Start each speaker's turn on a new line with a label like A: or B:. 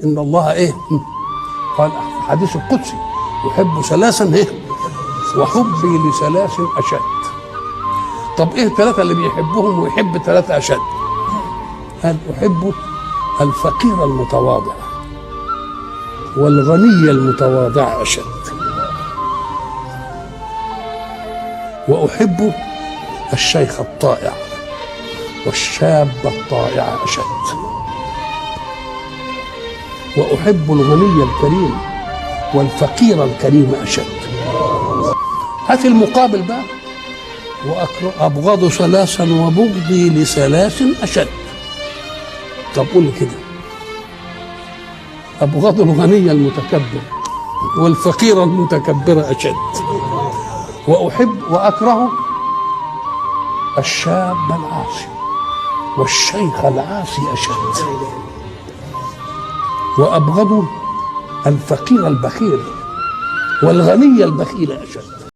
A: ان الله ايه قال في الحديث القدسي يحب ثلاثا ايه وحبي لثلاث اشد. طب ايه الثلاثه اللي بيحبهم ويحب ثلاثه اشد؟ قال احب الفقير المتواضع والغني المتواضع اشد، واحب الشيخ الطائع والشاب الطائع اشد، واحب الغني الكريم والفقير الكريم اشد. هات المقابل بقى، وابغض ثلاثا وبغضي لثلاث اشد. طب قول كده، ابغض الغني المتكبر والفقير المتكبر اشد، واحب واكره الشاب العاصي والشيخ العاصي اشد، وابغض الفقير البخيل والغني البخيل اشد.